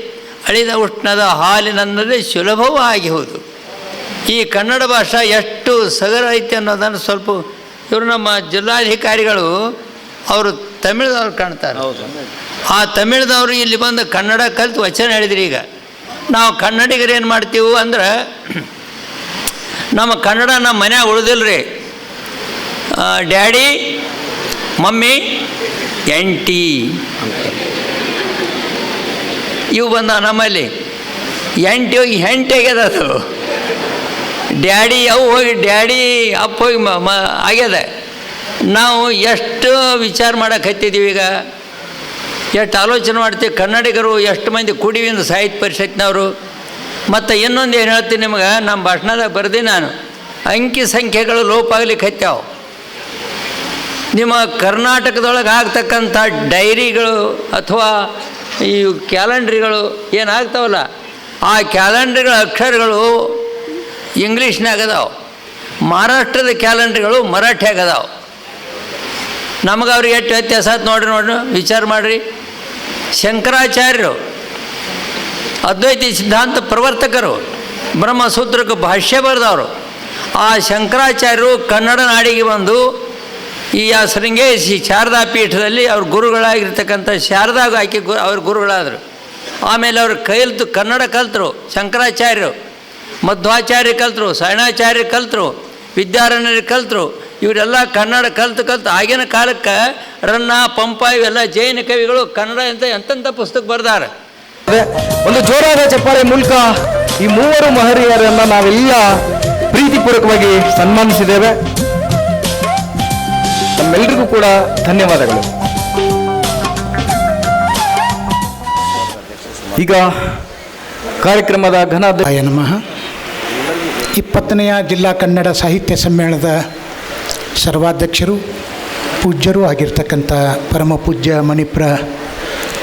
ಅಳಿದ ಉಷ್ಣದ ಹಾಲಿನಂದದಿ ಸುಲಭವಾಗಿ ಹೋದು. ಈ ಕನ್ನಡ ಭಾಷೆ ಎಷ್ಟು ಸಗರ ಐತೆ ಅನ್ನೋದನ್ನು ಸ್ವಲ್ಪ ಇವರು ನಮ್ಮ ಜಿಲ್ಲಾಧಿಕಾರಿಗಳು ಅವರು ತಮಿಳ್ದವ್ರು ಕಾಣ್ತಾರೆ. ಆ ತಮಿಳ್ದವರು ಇಲ್ಲಿ ಬಂದು ಕನ್ನಡ ಕಲಿತು ವಚನ ಹೇಳಿದ್ರಿ. ಈಗ ನಾವು ಕನ್ನಡಿಗರು ಏನು ಮಾಡ್ತೀವಿ ಅಂದ್ರೆ ನಮ್ಮ ಕನ್ನಡ ನಮ್ಮ ಮನ್ಯಾಗ ಉಳಿದಿಲ್ಲ ರೀ. ಡ್ಯಾಡಿ ಮಮ್ಮಿ ಎಂಟಿ ಇವು ಬಂದ ನಮ್ಮಲ್ಲಿ. ಎಂಟಿ ಹೋಗಿ ಹೆಂಟಿ ಆಗ್ಯದ. ಅದು ಡ್ಯಾಡಿ ಅವು ಹೋಗಿ ಡ್ಯಾಡಿ ಅಪ್ಪ ಹೋಗಿ ಆಗ್ಯದ. ನಾವು ಎಷ್ಟು ವಿಚಾರ ಮಾಡಕ್ಕೆ ಹತ್ತಿದ್ದೀವಿ. ಈಗ ಎಷ್ಟು ಆಲೋಚನೆ ಮಾಡ್ತೀವಿ. ಕನ್ನಡಿಗರು ಎಷ್ಟು ಮಂದಿ ಕೂಡಿವಿಂದ ಸಾಹಿತ್ಯ ಪರಿಷತ್ನವರು. ಮತ್ತು ಇನ್ನೊಂದು ಏನು ಹೇಳ್ತೀನಿ ನಿಮ್ಗೆ, ನಮ್ಮ ಭಾಷಣದಾಗ ಬರ್ದಿ ನಾನು, ಅಂಕಿ ಸಂಖ್ಯೆಗಳು ಲೋಪ ಆಗ್ಲಿಕ್ಕೆ ಹತ್ಯಾವ. ನಿಮ್ಮ ಕರ್ನಾಟಕದೊಳಗೆ ಆಗ್ತಕ್ಕಂಥ ಡೈರಿಗಳು ಅಥವಾ ಈ ಕ್ಯಾಲೆಂಡ್ರಿಗಳು ಏನಾಗ್ತಾವಲ್ಲ, ಆ ಕ್ಯಾಲೆಂಡ್ರಿಗಳ ಅಕ್ಷರಗಳು ಇಂಗ್ಲೀಷ್ನಾಗ ಅದಾವೆ. ಮಹಾರಾಷ್ಟ್ರದ ಕ್ಯಾಲೆಂಡ್ರಿಗಳು ಮರಾಠಿಯಾಗ ಅದಾವೆ. ನಮಗೆ ಅವ್ರಿಗೆ ಎಷ್ಟು ವ್ಯತ್ಯಾಸ ಆಯ್ತು ನೋಡ್ರಿ ವಿಚಾರ ಮಾಡಿರಿ. ಶಂಕರಾಚಾರ್ಯರು ಅದ್ವೈತಿ ಸಿದ್ಧಾಂತ ಪ್ರವರ್ತಕರು, ಬ್ರಹ್ಮಸೂತ್ರಕ್ಕೆ ಭಾಷ್ಯ ಬರೆದವರು. ಆ ಶಂಕರಾಚಾರ್ಯರು ಕನ್ನಡ ನಾಡಿಗೆ ಬಂದು ಈ ಶೃಂಗೇರಿ ಶಾರದಾ ಪೀಠದಲ್ಲಿ ಅವ್ರ ಗುರುಗಳಾಗಿರ್ತಕ್ಕಂಥ ಶಾರದಾಗ ಆಕೆ ಅವ್ರ ಗುರುಗಳಾದರು. ಆಮೇಲೆ ಅವರು ಕನ್ನಡ ಕಲ್ತರು. ಶಂಕರಾಚಾರ್ಯರು, ಮಧ್ವಾಚಾರ್ಯ ಕಲ್ತರು, ಶರಣಾಚಾರ್ಯ ಕಲ್ತರು, ವಿದ್ಯಾರಣ್ಯರು ಕಲ್ತರು. ಇವರೆಲ್ಲ ಕನ್ನಡ ಕಲ್ತು ಆಗಿನ ಕಾಲಕ್ಕೆ ರನ್ನ, ಪಂಪ ಇವೆಲ್ಲ ಜೈನ ಕವಿಗಳು ಕನ್ನಡ ಅಂತ ಎಂತೆಂಥ ಪುಸ್ತಕ ಬರೆದಾರೆ. ಒಂದು ಜೋರಾದ ಚಪ್ಪಾಳೆ ಮೂಲಕ ಈ ಮೂವರು ಮಹನೀಯರನ್ನು ನಾವೆಲ್ಲ ಪ್ರೀತಿಪೂರ್ವಕವಾಗಿ ಸನ್ಮಾನಿಸಿದ್ದೇವೆ. ನಮ್ಮೆಲ್ಲರಿಗೂ ಕೂಡ ಧನ್ಯವಾದಗಳು. ಈಗ ಕಾರ್ಯಕ್ರಮದ ಘನಾಧ್ಯಕ್ಷ ನಮಃ. 20ನೆಯ ಜಿಲ್ಲಾ ಕನ್ನಡ ಸಾಹಿತ್ಯ ಸಮ್ಮೇಳನದ ಸರ್ವಾಧ್ಯಕ್ಷರು ಪೂಜ್ಯರೂ ಆಗಿರ್ತಕ್ಕಂಥ ಪರಮ ಪೂಜ್ಯ ಮಣಿಪುರ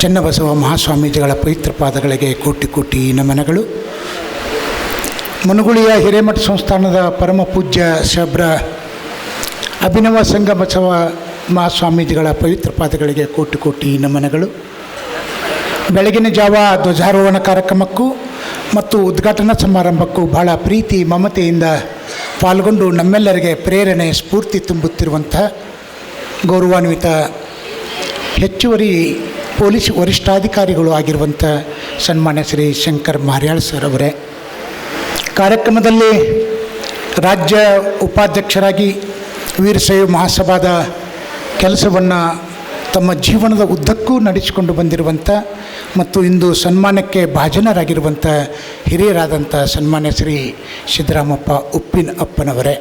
ಚನ್ನಬಸವ ಮಹಾಸ್ವಾಮೀಜಿಗಳ ಪವಿತ್ರ ಪಾದಗಳಿಗೆ ಕೋಟಿ ಕೋಟಿ ನಮನಗಳು. ಮುನುಗುಳಿಯ ಹಿರೇಮಠ ಸಂಸ್ಥಾನದ ಪರಮ ಪೂಜ್ಯ ಶಬ್ರ ಅಭಿನವ ಸಂಗಬಸವ ಮಹಾಸ್ವಾಮೀಜಿಗಳ ಪವಿತ್ರ ಪಾದಗಳಿಗೆ ಕೋಟಿ ಕೋಟಿ ನಮನಗಳು. ಬೆಳಗಿನ ಜಾವ ಧ್ವಜಾರೋಹಣ ಕಾರ್ಯಕ್ರಮಕ್ಕೂ ಮತ್ತು ಉದ್ಘಾಟನಾ ಸಮಾರಂಭಕ್ಕೂ ಬಹಳ ಪ್ರೀತಿ ಮಮತೆಯಿಂದ ಪಾಲ್ಗೊಂಡು ನಮ್ಮೆಲ್ಲರಿಗೆ ಪ್ರೇರಣೆ ಸ್ಫೂರ್ತಿ ತುಂಬುತ್ತಿರುವಂಥ ಗೌರವಾನ್ವಿತ ಹೆಚ್ಚುವರಿ ಪೊಲೀಸ್ ವರಿಷ್ಠಾಧಿಕಾರಿಗಳು ಆಗಿರುವಂಥ ಸನ್ಮಾನ್ಯ ಶ್ರೀ ಶಂಕರ್ ಮಾರ್ಯಾಳ್ ಸರ್ ಅವರೇ, ಕಾರ್ಯಕ್ರಮದಲ್ಲಿ ರಾಜ್ಯ ಉಪಾಧ್ಯಕ್ಷರಾಗಿ ವೀರಶೈವ ಮಹಾಸಭಾದ ಕೆಲಸವನ್ನು ತಮ್ಮ ಜೀವನದ ಉದ್ದಕ್ಕೂ ನಡೆಸಿಕೊಂಡು ಬಂದಿರುವಂಥ ಮತ್ತು ಇಂದು ಸನ್ಮಾನಕ್ಕೆ ಭಾಜನರಾಗಿರುವಂಥ ಹಿರಿಯರಾದಂಥ ಸನ್ಮಾನ್ಯ ಶ್ರೀ ಸಿದ್ದರಾಮಪ್ಪ ಉಪ್ಪಿನ ಅಪ್ಪನವರೇ,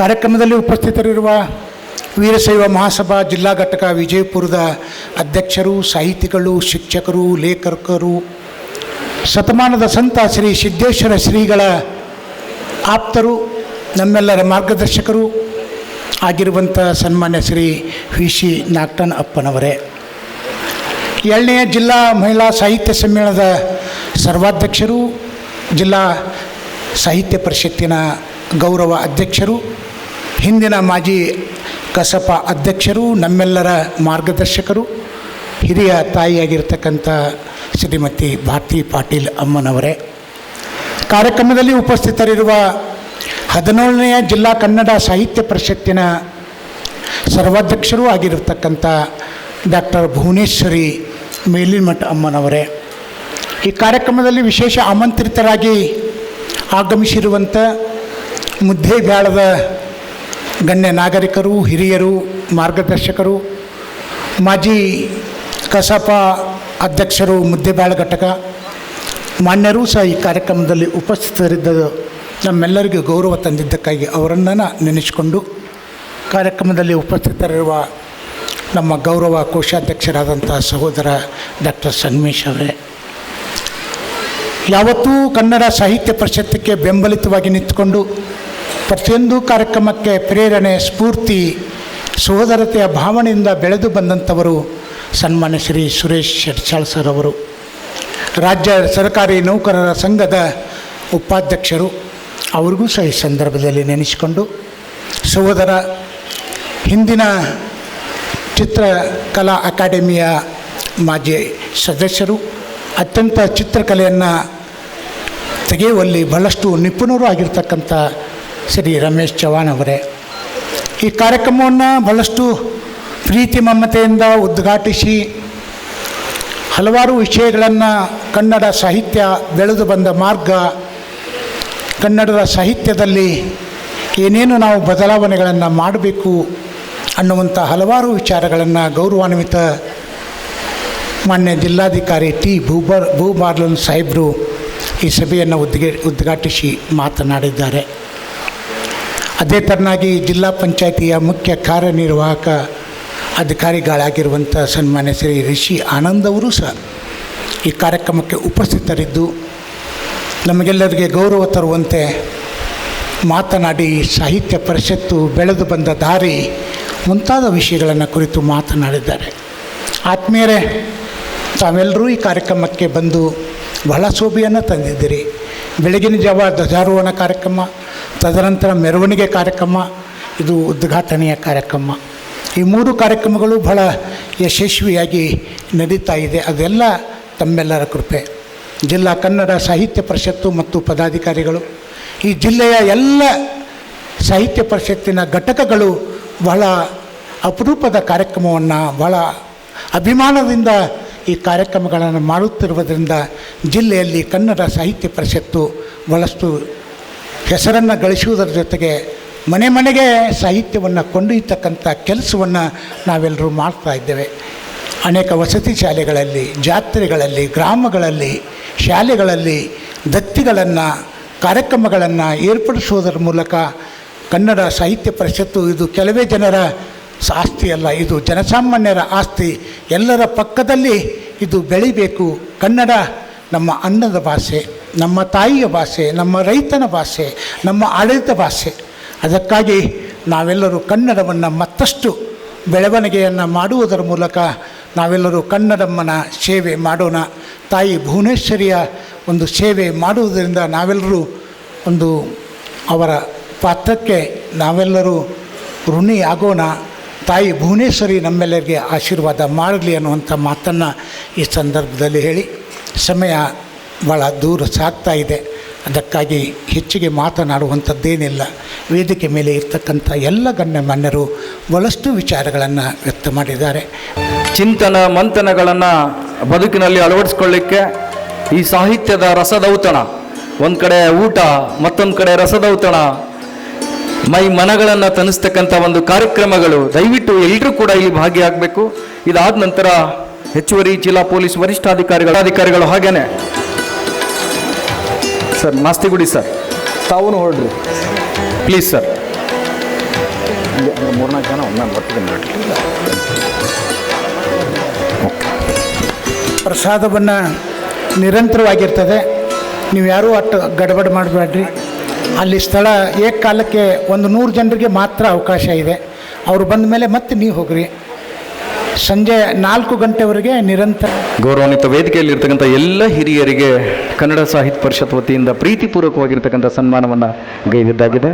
ಕಾರ್ಯಕ್ರಮದಲ್ಲಿ ಉಪಸ್ಥಿತರಿರುವ ವೀರಶೈವ ಮಹಾಸಭಾ ಜಿಲ್ಲಾ ಘಟಕ ವಿಜಯಪುರದ ಅಧ್ಯಕ್ಷರು, ಸಾಹಿತಿಗಳು, ಶಿಕ್ಷಕರು, ಲೇಖಕರು, ಶತಮಾನದ ಸಂತ ಶ್ರೀ ಸಿದ್ದೇಶ್ವರ ಶ್ರೀಗಳ ಆಪ್ತರು, ನಮ್ಮೆಲ್ಲರ ಮಾರ್ಗದರ್ಶಕರು ಆಗಿರುವಂಥ ಸನ್ಮಾನ್ಯ ಶ್ರೀ ವಿ ಸಿ ನಾಗ್ಟನ್ ಅಪ್ಪನವರೇ, 7ನೇ ಜಿಲ್ಲಾ ಮಹಿಳಾ ಸಾಹಿತ್ಯ ಸಮ್ಮೇಳನದ ಸರ್ವಾಧ್ಯಕ್ಷರು, ಜಿಲ್ಲಾ ಸಾಹಿತ್ಯ ಪರಿಷತ್ತಿನ ಗೌರವ ಅಧ್ಯಕ್ಷರು, ಹಿಂದಿನ ಮಾಜಿ ಕಸಪ ಅಧ್ಯಕ್ಷರು, ನಮ್ಮೆಲ್ಲರ ಮಾರ್ಗದರ್ಶಕರು, ಹಿರಿಯ ತಾಯಿಯಾಗಿರ್ತಕ್ಕಂಥ ಶ್ರೀಮತಿ ಭಾರತಿ ಪಾಟೀಲ್ ಅಮ್ಮನವರೇ, ಕಾರ್ಯಕ್ರಮದಲ್ಲಿ ಉಪಸ್ಥಿತರಿರುವ 17ನೇ ಜಿಲ್ಲಾ ಕನ್ನಡ ಸಾಹಿತ್ಯ ಪರಿಷತ್ತಿನ ಸರ್ವಾಧ್ಯಕ್ಷರೂ ಆಗಿರತಕ್ಕಂಥ ಡಾಕ್ಟರ್ ಭುವನೇಶ್ವರಿ ಮೇಲಿನಮಠ ಅಮ್ಮನವರೇ, ಈ ಕಾರ್ಯಕ್ರಮದಲ್ಲಿ ವಿಶೇಷ ಆಮಂತ್ರಿತರಾಗಿ ಆಗಮಿಸಿರುವಂಥ ಮುದ್ದೇಬ್ಯಾಳದ ಗಣ್ಯ ನಾಗರಿಕರು, ಹಿರಿಯರು, ಮಾರ್ಗದರ್ಶಕರು, ಮಾಜಿ ಕಸಾಪ ಅಧ್ಯಕ್ಷರು ಮುದ್ದೇಬ್ಯಾಳ ಘಟಕ ಮಾನ್ಯರೂ ಸಹ ಈ ಕಾರ್ಯಕ್ರಮದಲ್ಲಿ ಉಪಸ್ಥಿತರಿದ್ದ ನಮ್ಮೆಲ್ಲರಿಗೂ ಗೌರವ ತಂದಿದ್ದಕ್ಕಾಗಿ ಅವರನ್ನು ನೆನೆಸಿಕೊಂಡು, ಕಾರ್ಯಕ್ರಮದಲ್ಲಿ ಉಪಸ್ಥಿತರಿರುವ ನಮ್ಮ ಗೌರವ ಕೋಶಾಧ್ಯಕ್ಷರಾದಂಥ ಸಹೋದರ ಡಾಕ್ಟರ್ ಸಂಗಮೇಶ್ ಅವರೇ, ಯಾವತ್ತೂ ಕನ್ನಡ ಸಾಹಿತ್ಯ ಪರಿಷತ್ತಕ್ಕೆ ಬೆಂಬಲಿತವಾಗಿ ನಿಂತುಕೊಂಡು ಪ್ರತಿಯೊಂದು ಕಾರ್ಯಕ್ರಮಕ್ಕೆ ಪ್ರೇರಣೆ, ಸ್ಫೂರ್ತಿ, ಸಹೋದರತೆಯ ಭಾವನೆಯಿಂದ ಬೆಳೆದು ಬಂದಂಥವರು ಸನ್ಮಾನ್ಯ ಶ್ರೀ ಸುರೇಶ್ ಶೆಟ್ಸಾಳ್ ಸರ್ ಅವರು, ರಾಜ್ಯ ಸರ್ಕಾರಿ ನೌಕರರ ಸಂಘದ ಉಪಾಧ್ಯಕ್ಷರು, ಅವ್ರಿಗೂ ಸಹ ಈ ಸಂದರ್ಭದಲ್ಲಿ ನೆನೆಸಿಕೊಂಡು, ಸಹೋದರ ಹಿಂದಿನ ಚಿತ್ರಕಲಾ ಅಕಾಡೆಮಿಯ ಮಾಜಿ ಸದಸ್ಯರು, ಅತ್ಯಂತ ಚಿತ್ರಕಲೆಯನ್ನು ತೆಗೆಯುವಲ್ಲಿ ಬಹಳಷ್ಟು ನಿಪುಣರು ಆಗಿರ್ತಕ್ಕಂಥ ಶ್ರೀ ರಮೇಶ್ ಚವ್ಹಾಣ್ ಅವರೇ, ಈ ಕಾರ್ಯಕ್ರಮವನ್ನು ಬಹಳಷ್ಟು ಪ್ರೀತಿ ಮಮತೆಯಿಂದ ಉದ್ಘಾಟಿಸಿ ಹಲವಾರು ವಿಷಯಗಳನ್ನು ಕನ್ನಡ ಸಾಹಿತ್ಯ ಬೆಳೆದು ಬಂದ ಮಾರ್ಗ, ಕನ್ನಡದ ಸಾಹಿತ್ಯದಲ್ಲಿ ಏನೇನು ನಾವು ಬದಲಾವಣೆಗಳನ್ನು ಮಾಡಬೇಕು ಅನ್ನುವಂಥ ಹಲವಾರು ವಿಚಾರಗಳನ್ನು ಗೌರವಾನ್ವಿತ ಮಾನ್ಯ ಜಿಲ್ಲಾಧಿಕಾರಿ ಟಿ ಭೂಬಾರ್ಲನ್ ಸಾಹೇಬರು ಈ ಸಭೆಯನ್ನು ಉದ್ಘಾಟಿಸಿ ಮಾತನಾಡಿದ್ದಾರೆ. ಅದೇ ಥರನಾಗಿ ಜಿಲ್ಲಾ ಪಂಚಾಯಿತಿಯ ಮುಖ್ಯ ಕಾರ್ಯನಿರ್ವಾಹಕ ಅಧಿಕಾರಿಗಳಾಗಿರುವಂಥ ಸನ್ಮಾನ್ಯ ಶ್ರೀ ರಿಷಿ ಆನಂದ್ ಅವರು ಸಹ ಈ ಕಾರ್ಯಕ್ರಮಕ್ಕೆ ಉಪಸ್ಥಿತರಿದ್ದು ನಮಗೆಲ್ಲರಿಗೆ ಗೌರವ ತರುವಂತೆ ಮಾತನಾಡಿ ಸಾಹಿತ್ಯ ಪರಿಷತ್ತು ಬೆಳೆದು ಬಂದ ದಾರಿ ಮುಂತಾದ ವಿಷಯಗಳನ್ನು ಕುರಿತು ಮಾತನಾಡಿದ್ದಾರೆ. ಆತ್ಮೀಯರೇ, ತಾವೆಲ್ಲರೂ ಈ ಕಾರ್ಯಕ್ರಮಕ್ಕೆ ಬಂದು ಬಹಳ ಶೋಭೆಯನ್ನು ತಂದಿದ್ದೀರಿ. ಬೆಳಗಿನ ಜಾವ ಧ್ವಜಾರೋಹಣ ಕಾರ್ಯಕ್ರಮ, ತದನಂತರ ಮೆರವಣಿಗೆ ಕಾರ್ಯಕ್ರಮ, ಇದು ಉದ್ಘಾಟನೆಯ ಕಾರ್ಯಕ್ರಮ. ಈ 3 ಕಾರ್ಯಕ್ರಮಗಳು ಬಹಳ ಯಶಸ್ವಿಯಾಗಿ ನಡೀತಾ ಇದೆ. ಅದೆಲ್ಲ ತಮ್ಮೆಲ್ಲರ ಕೃಪೆ. ಜಿಲ್ಲಾ ಕನ್ನಡ ಸಾಹಿತ್ಯ ಪರಿಷತ್ತು ಮತ್ತು ಪದಾಧಿಕಾರಿಗಳು, ಈ ಜಿಲ್ಲೆಯ ಎಲ್ಲ ಸಾಹಿತ್ಯ ಪರಿಷತ್ತಿನ ಘಟಕಗಳು ಬಹಳ ಅಪರೂಪದ ಕಾರ್ಯಕ್ರಮವನ್ನು ಬಹಳ ಅಭಿಮಾನದಿಂದ ಈ ಕಾರ್ಯಕ್ರಮಗಳನ್ನು ಮಾಡುತ್ತಿರುವುದರಿಂದ ಜಿಲ್ಲೆಯಲ್ಲಿ ಕನ್ನಡ ಸಾಹಿತ್ಯ ಪರಿಷತ್ತು ಬಹಳಷ್ಟು ಹೆಸರನ್ನು ಗಳಿಸುವುದರ ಜೊತೆಗೆ ಮನೆ ಮನೆಗೆ ಸಾಹಿತ್ಯವನ್ನು ಕೊಂಡೊಯ್ಯತಕ್ಕಂಥ ಕೆಲಸವನ್ನು ನಾವೆಲ್ಲರೂ ಮಾಡ್ತಾ ಇದ್ದೇವೆ. ಅನೇಕ ವಸತಿ ಶಾಲೆಗಳಲ್ಲಿ, ಜಾತ್ರೆಗಳಲ್ಲಿ, ಗ್ರಾಮಗಳಲ್ಲಿ, ಶಾಲೆಗಳಲ್ಲಿ ದತ್ತಿಗಳನ್ನು, ಕಾರ್ಯಕ್ರಮಗಳನ್ನು ಏರ್ಪಡಿಸುವುದರ ಮೂಲಕ ಕನ್ನಡ ಸಾಹಿತ್ಯ ಪರಿಷತ್ತು ಇದು ಕೆಲವೇ ಜನರ ಆಸ್ತಿ ಅಲ್ಲ, ಇದು ಜನಸಾಮಾನ್ಯರ ಆಸ್ತಿ. ಎಲ್ಲರ ಪಕ್ಕದಲ್ಲಿ ಇದು ಬೆಳಿಬೇಕು. ಕನ್ನಡ ನಮ್ಮ ಅನ್ನದ ಭಾಷೆ, ನಮ್ಮ ತಾಯಿಯ ಭಾಷೆ, ನಮ್ಮ ರೈತನ ಭಾಷೆ, ನಮ್ಮ ಆಡಳಿತ ಭಾಷೆ. ಅದಕ್ಕಾಗಿ ನಾವೆಲ್ಲರೂ ಕನ್ನಡವನ್ನು ಮತ್ತಷ್ಟು ಬೆಳವಣಿಗೆಯನ್ನು ಮಾಡುವುದರ ಮೂಲಕ ನಾವೆಲ್ಲರೂ ಕನ್ನಡಮ್ಮನ ಸೇವೆ ಮಾಡೋಣ. ತಾಯಿ ಭುವನೇಶ್ವರಿಯ ಒಂದು ಸೇವೆ ಮಾಡುವುದರಿಂದ ನಾವೆಲ್ಲರೂ ಒಂದು ಅವರ ಪಾತ್ರಕ್ಕೆ ನಾವೆಲ್ಲರೂ ಋಣಿ ಆಗೋಣ. ತಾಯಿ ಭುವನೇಶ್ವರಿ ನಮ್ಮೆಲ್ಲರಿಗೆ ಆಶೀರ್ವಾದ ಮಾಡಲಿ ಅನ್ನುವಂಥ ಮಾತನ್ನು ಈ ಸಂದರ್ಭದಲ್ಲಿ ಹೇಳಿ, ಸಮಯ ಭಾಳ ದೂರ ಸಾಗ್ತಾ ಇದೆ, ಅದಕ್ಕಾಗಿ ಹೆಚ್ಚಿಗೆ ಮಾತನಾಡುವಂಥದ್ದೇನಿಲ್ಲ. ವೇದಿಕೆ ಮೇಲೆ ಇರ್ತಕ್ಕಂಥ ಎಲ್ಲ ಗಣ್ಯಮಾನ್ಯರು ಬಹಳಷ್ಟು ವಿಚಾರಗಳನ್ನು ವ್ಯಕ್ತ ಮಾಡಿದ್ದಾರೆ. ಚಿಂತನ ಮಂಥನಗಳನ್ನು ಬದುಕಿನಲ್ಲಿ ಅಳವಡಿಸ್ಕೊಳ್ಳಿಕ್ಕೆ ಈ ಸಾಹಿತ್ಯದ ರಸದೌತಣ, ಒಂದು ಕಡೆ ಊಟ, ಮತ್ತೊಂದು ಕಡೆ ರಸದೌತಣ, ಮೈ ಮನಗಳನ್ನು ತನಿಸ್ತಕ್ಕಂಥ ಒಂದು ಕಾರ್ಯಕ್ರಮಗಳು, ದಯವಿಟ್ಟು ಎಲ್ಲರೂ ಕೂಡ ಇಲ್ಲಿ ಭಾಗಿಯಾಗಬೇಕು. ಇದಾದ ನಂತರ ಹೆಚ್ಚುವರಿ ಜಿಲ್ಲಾ ಪೊಲೀಸ್ ವರಿಷ್ಠಾಧಿಕಾರಿಗಳು ಹಾಗೇನೆ ಸರ್ ಮಾಸ್ತಿಗುಡಿ ಸರ್ ತಾವು ಹೊರಡ್ರಿ ಪ್ಲೀಸ್ ಸರ್. ಮೂರ್ನಾಲ್ಕು ಜನ ಪ್ರಸಾದವನ್ನು ನಿರಂತರವಾಗಿರ್ತದೆ, ನೀವು ಯಾರೂ ಅಷ್ಟು ಗಡಬಡ ಮಾಡಬೇಡ್ರಿ. ಅಲ್ಲಿ ಸ್ಥಳ ಏಕಕಾಲಕ್ಕೆ 100 ಜನರಿಗೆ ಮಾತ್ರ ಅವಕಾಶ ಇದೆ. ಅವರು ಬಂದ ಮೇಲೆ ಮತ್ತೆ ನೀವು ಹೋಗ್ರಿ. ಸಂಜೆ 4 ಗಂಟೆವರೆಗೆ ನಿರಂತರ. ಗೌರವಾನ್ವಿತ ವೇದಿಕೆಯಲ್ಲಿ ಇರ್ತಕ್ಕಂಥ ಎಲ್ಲ ಹಿರಿಯರಿಗೆ ಕನ್ನಡ ಸಾಹಿತ್ಯ ಪರಿಷತ್ ವತಿಯಿಂದ ಪ್ರೀತಿಪೂರ್ವಕವಾಗಿರ್ತಕ್ಕಂಥ ಸನ್ಮಾನವನ್ನು ಗೈದಿದ್ದಾಗಿದೆ.